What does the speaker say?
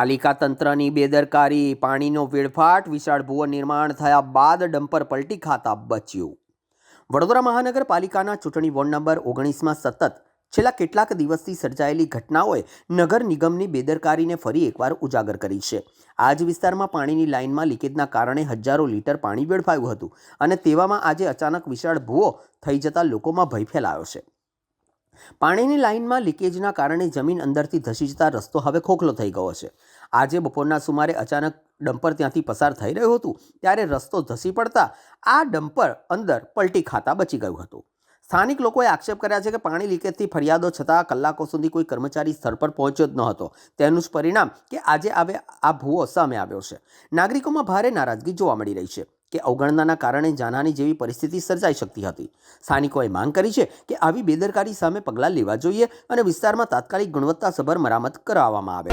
પાલિકા તંત્રની બેદરકારી, પાણીનો વેડફાટ, વિશાળ ભૂવો નિર્માણ થયા બાદ ડમ્પર પલટી ખાતા બચ્યું. વડોદરા મહાનગરપાલિકાના ચૂંટણી વોર્ડ નંબર 19માં સતત છેલ્લા કેટલાક દિવસથી સર્જાયેલી ઘટનાઓએ નગર નિગમની બેદરકારીને ફરી એકવાર ઉજાગર કરી છે. આ જ વિસ્તારમાં પાણીની લાઇનમાં લીકેજના કારણે હજારો લીટર પાણી વેડફાયું હતું અને તેવામાં આજે અચાનક વિશાળ ભૂવો થઈ જતા લોકોમાં ભય ફેલાયો છે. પાણીની લાઇનમાં લીકેજના કારણે જમીન અંદરથી ધસી જતા રસ્તો હવે ખોખલો થઈ ગયો છે. આજે બપોરના સુમારે અચાનક ડમ્પર ત્યાંથી પસાર થઈ રહ્યું હતું ત્યારે રસ્તો ધસી પડતા આ ડમ્પર અંદર પલટી ખાતા બચી ગયું હતું. સ્થાનિક લોકોએ આક્ષેપ કર્યા છે કે પાણી લીકેજથી ફરિયાદો છતાં કલાકો સુધી કોઈ કર્મચારી સ્થળ પર પહોંચ્યો જ ન હતો. તેનું જ પરિણામ કે આજે આ ભૂવો સામે આવ્યો છે. નાગરિકોમાં ભારે નારાજગી જોવા મળી રહી છે કે અવગણનાના કારણે જાનહાની જેવી પરિસ્થિતિ સર્જાઈ શકતી હતી. સ્થાનિકોએ માંગ કરી છે કે આવી બેદરકારી સામે પગલાં લેવા જોઈએ અને વિસ્તારમાં તાત્કાલિક ગુણવત્તાસભર મરામત કરાવવામાં આવે.